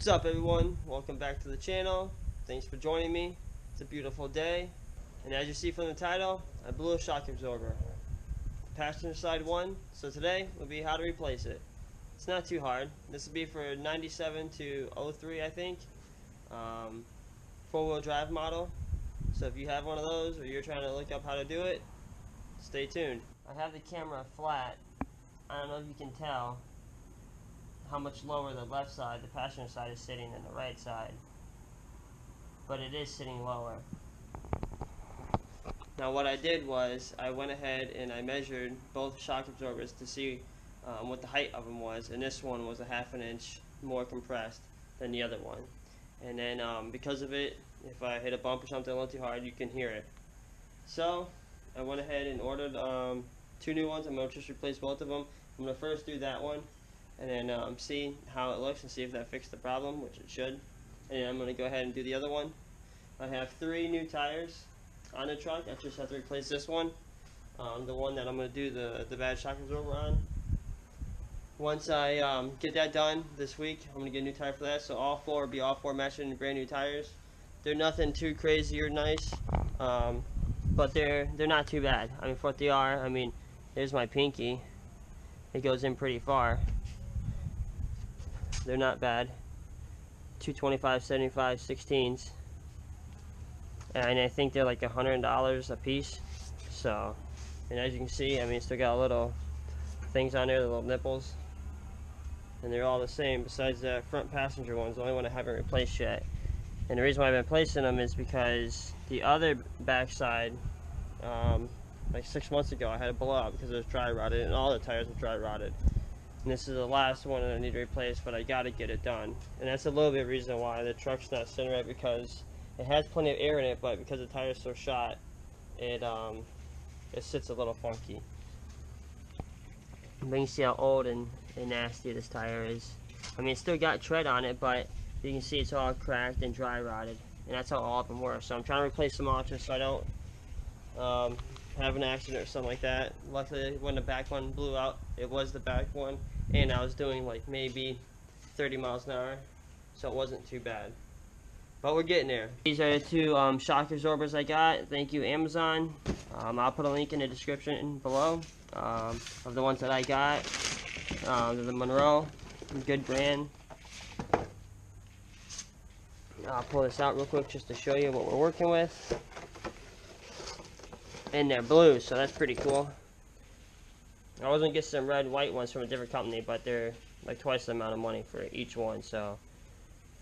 What's up, everyone? Welcome back to the channel. Thanks for joining me. It's a beautiful day, and as you see from the title, I blew a shock absorber. Passenger side one, so today will be how to replace it. It's not too hard. This will be for 97 to 03, I think. Four-wheel drive model. So if you have one of those, or you're trying to look up how to do it, stay tuned. I have the camera flat. I don't know if you can tell how much lower the left side, the passenger side, is sitting than the right side, but it is sitting lower. Now what I did was I went ahead and I measured both shock absorbers to see what the height of them was, and this one was a ½ an inch more compressed than the other one. And then because of it, if I hit a bump or something a little too hard, you can hear it. So I went ahead and ordered 2 new ones. I'm going to just replace both of them. I'm going to first do that one, and then see how it looks and see if that fixed the problem, which it should. And then I'm going to go ahead and do the other one. I have 3 new tires on the truck. I just have to replace this one, the one that I'm going to do the bad shock absorber on. Once I get that done this week, I'm going to get a new tire for that. So all 4 will be all 4 matching brand new tires. They're nothing too crazy or nice, but they're not too bad. I mean, for what they are, I mean, there's my pinky. It goes in pretty far. They're not bad. 225, 75, 16s. And I think they're like $100 a piece. So, and as you can see, I mean, it's still got little things on there, the little nipples. And they're all the same besides the front passenger ones, the only one I haven't replaced yet. And the reason why I've been placing them is because the other backside, like 6 months ago, I had a blowout because it was dry rotted, and all the tires were dry rotted. And this is the last one that I need to replace, but I gotta get it done. And that's a little bit of reason why the truck's not sitting right, because it has plenty of air in it, but because the tire's so shot, it sits a little funky. But you can see how old and nasty this tire is. I mean, it's still got tread on it, but you can see it's all cracked and dry rotted, and that's how all of them were. So I'm trying to replace them all just so I don't have an accident or something like that. Luckily, when the back one blew out, it was the back one, and I was doing like maybe 30 miles an hour, so it wasn't too bad. But we're getting there. These are the 2 shock absorbers I got. Thank you, Amazon. I'll put a link in the description below of the ones that I got. They're the Monroe, good brand. I'll pull this out real quick just to show you what we're working with. And they're blue, so that's pretty cool. I was gonna get some red, white ones from a different company, but they're like twice the amount of money for each one, so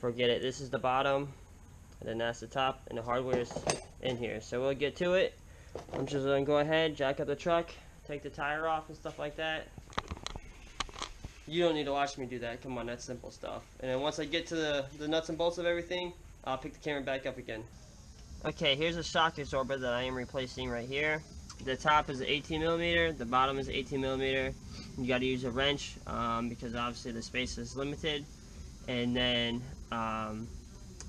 forget it. This is the bottom, and then that's the top, and the hardware's in here. So we'll get to it. I'm just gonna go ahead, jack up the truck, take the tire off and stuff like that. You don't need to watch me do that. Come on, that's simple stuff. And then once I get to the nuts and bolts of everything, I'll pick the camera back up again. Okay, here's a shock absorber that I am replacing right here. The top is 18mm, the bottom is 18mm. You got to use a wrench because obviously the space is limited. And then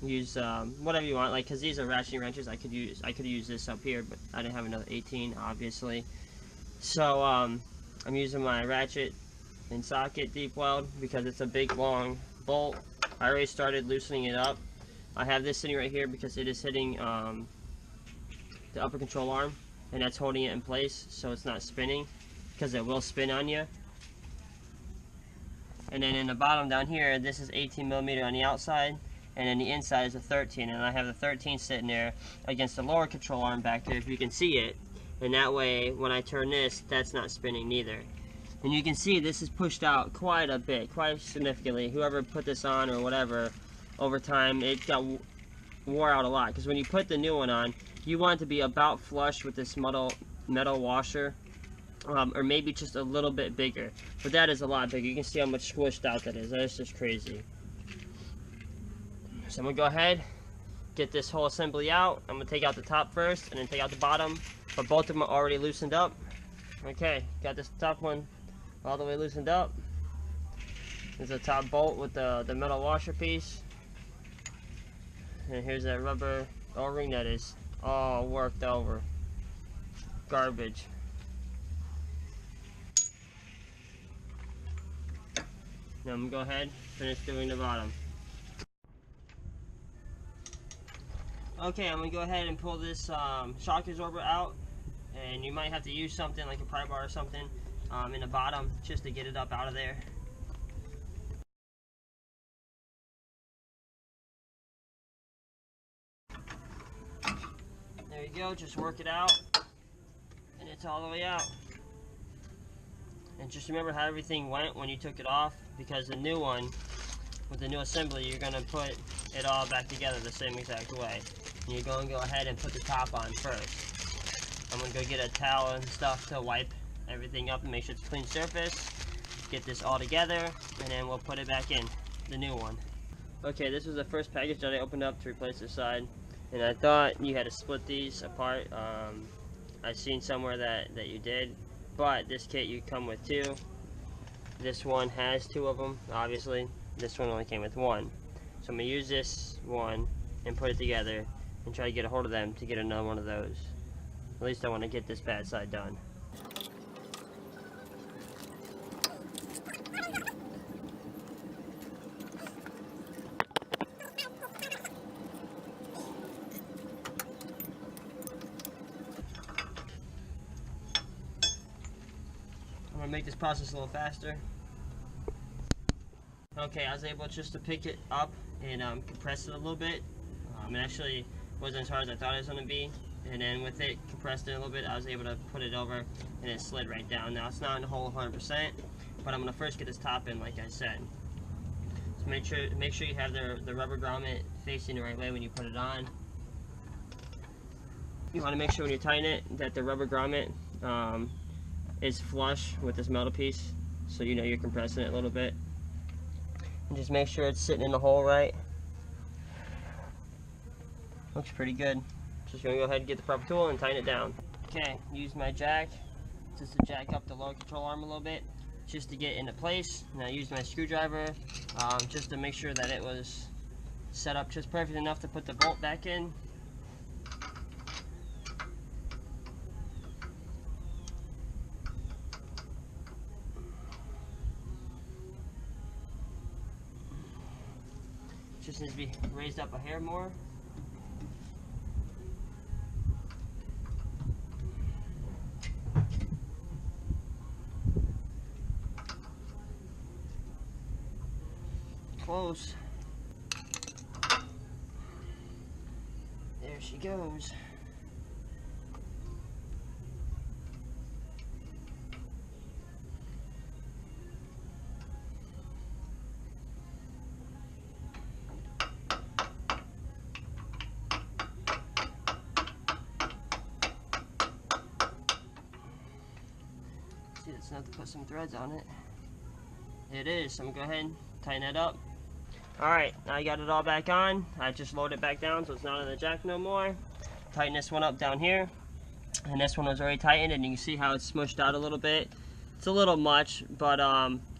use whatever you want, like, because these are ratchet wrenches. I could use this up here, but I didn't have another 18, obviously. So I'm using my ratchet and socket deep weld because it's a big long bolt. I already started loosening it up. I have this sitting right here because it is hitting the upper control arm, and that's holding it in place so it's not spinning, because it will spin on you. And then in the bottom down here, this is 18mm on the outside, and then the inside is a 13, and I have the 13 sitting there against the lower control arm back there, if you can see it. And that way, when I turn this, that's not spinning neither. And you can see this is pushed out quite a bit, quite significantly. Whoever put this on or whatever, over time it got wore out a lot, because when you put the new one on, you want it to be about flush with this metal washer, or maybe just a little bit bigger, but that is a lot bigger. You can see how much squished out that is. That is just crazy. So I'm gonna go ahead, get this whole assembly out. I'm gonna take out the top first and then take out the bottom, but both of them are already loosened up. Okay, got this top one all the way loosened up. There's a top bolt with the metal washer piece. And here's that rubber O-ring that is all worked over. Garbage. Now I'm going to go ahead and finish doing the bottom. Okay, I'm going to go ahead and pull this shock absorber out, and you might have to use something like a pry bar or something in the bottom just to get it up out of there. There you go, just work it out, and it's all the way out. And just remember how everything went when you took it off, because the new one, with the new assembly, you're going to put it all back together the same exact way. And you're going to go ahead and put the top on first. I'm going to go get a towel and stuff to wipe everything up and make sure it's a clean surface. Get this all together, and then we'll put it back in, the new one. Okay, this was the first package that I opened up to replace this side. And I thought you had to split these apart. I've seen somewhere that you did. But this kit you come with two. This one has two of them, obviously. This one only came with one. So I'm going to use this one and put it together and try to get a hold of them to get another one of those. At least I want to get this bad side done. I'm going to make this process a little faster. Okay, I was able just to pick it up and compress it a little bit. It actually wasn't as hard as I thought it was going to be. And then with it compressed it a little bit, I was able to put it over and it slid right down. Now it's not in the hole 100%, but I'm going to first get this top in like I said. So make sure you have the rubber grommet facing the right way when you put it on. You want to make sure when you tighten it that the rubber grommet is flush with this metal piece, so you know you're compressing it a little bit. And just make sure it's sitting in the hole right. Looks pretty good. Just gonna go ahead and get the proper tool and tighten it down. Okay, use my jack just to jack up the lower control arm a little bit, just to get into place. And I used my screwdriver just to make sure that it was set up just perfect enough to put the bolt back in. Just needs to be raised up a hair more. Close. There she goes. See, it's not to put some threads on it. It is, so I'm gonna go ahead and tighten it up. Alright, now I got it all back on. I just lowered it back down so it's not on the jack no more. Tighten this one up down here. And this one was already tightened, and you can see how it's smushed out a little bit. It's a little much, but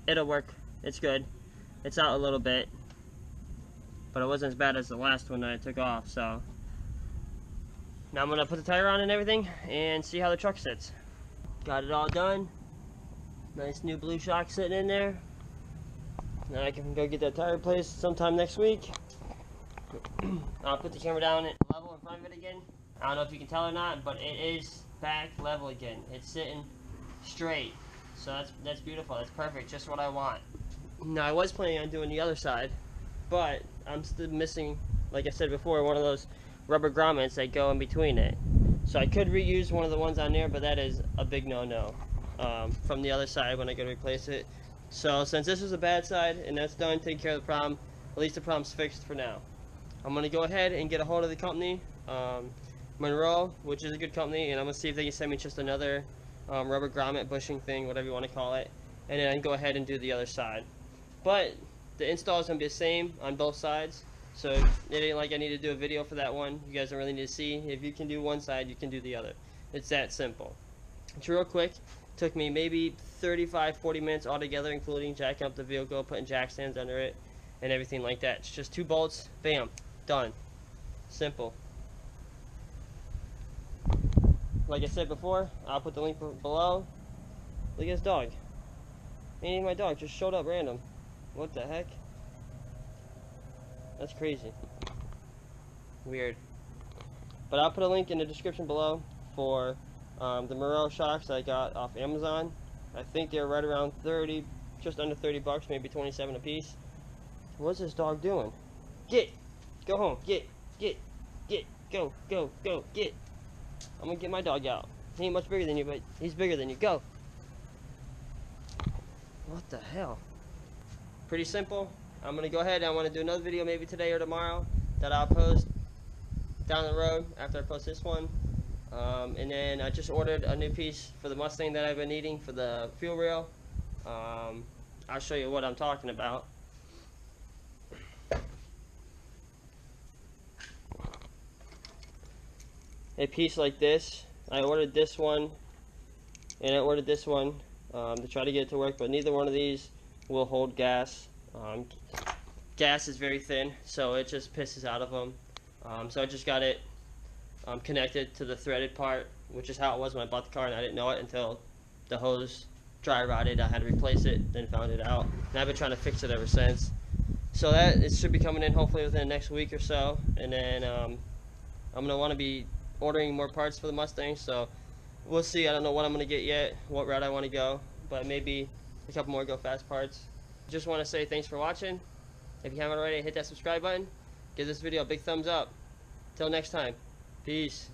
it'll work. It's good. It's out a little bit. But it wasn't as bad as the last one that I took off, so. Now I'm gonna put the tire on and everything and see how the truck sits. Got it all done. Nice new blue shock sitting in there. Now I can go get that tire replaced sometime next week. I'll put the camera down at level in front of it again. I don't know if you can tell or not, but it is back level again. It's sitting straight. So that's beautiful. That's perfect. Just what I want. Now I was planning on doing the other side, but I'm still missing, like I said before, one of those rubber grommets that go in between it. So I could reuse one of the ones on there, but that is a big no-no from the other side when I go to replace it. So since this was a bad side and that's done, taking care of the problem, at least the problem's fixed for now. I'm going to go ahead and get a hold of the company, Monroe, which is a good company, and I'm going to see if they can send me just another rubber grommet bushing thing, whatever you want to call it, and then I can go ahead and do the other side. But the install is going to be the same on both sides, so it ain't like I need to do a video for that one. You guys don't really need to see. If you can do one side, you can do the other. It's that simple. It's real quick. Took me maybe 35-40 minutes altogether, including jacking up the vehicle, putting jack stands under it, and everything like that. It's just 2 bolts, bam, done. Simple. Like I said before, I'll put the link below. Look at this dog. Ain't even my dog, just showed up random. What the heck? That's crazy. Weird. But I'll put a link in the description below for the Morel shocks that I got off Amazon. I think they're right around 30, just under 30 bucks, maybe 27 a piece. What's this dog doing? Get! Go home. Get! Go, go, go, get! I'm gonna get my dog out. He ain't much bigger than you, but he's bigger than you. Go! What the hell? Pretty simple. I'm gonna go ahead and I want to do another video maybe today or tomorrow that I'll post down the road after I post this one. And then I just ordered a new piece for the Mustang that I've been needing for the fuel rail. I'll show you what I'm talking about. A piece like this. I ordered this one and I ordered this one to try to get it to work, but neither one of these will hold gas. Gas is very thin, so it just pisses out of them. So I just got it connected to the threaded part, which is how it was when I bought the car, and I didn't know it until the hose dry rotted. I had to replace it, then found it out, and I've been trying to fix it ever since. So that it should be coming in hopefully within the next week or so, and then I'm gonna want to be ordering more parts for the Mustang. So we'll see. I don't know what I'm gonna get yet, what route I want to go, but maybe a couple more go fast parts. Just want to say thanks for watching. If you haven't already, hit that subscribe button. Give this video a big thumbs up. Till next time. Peace.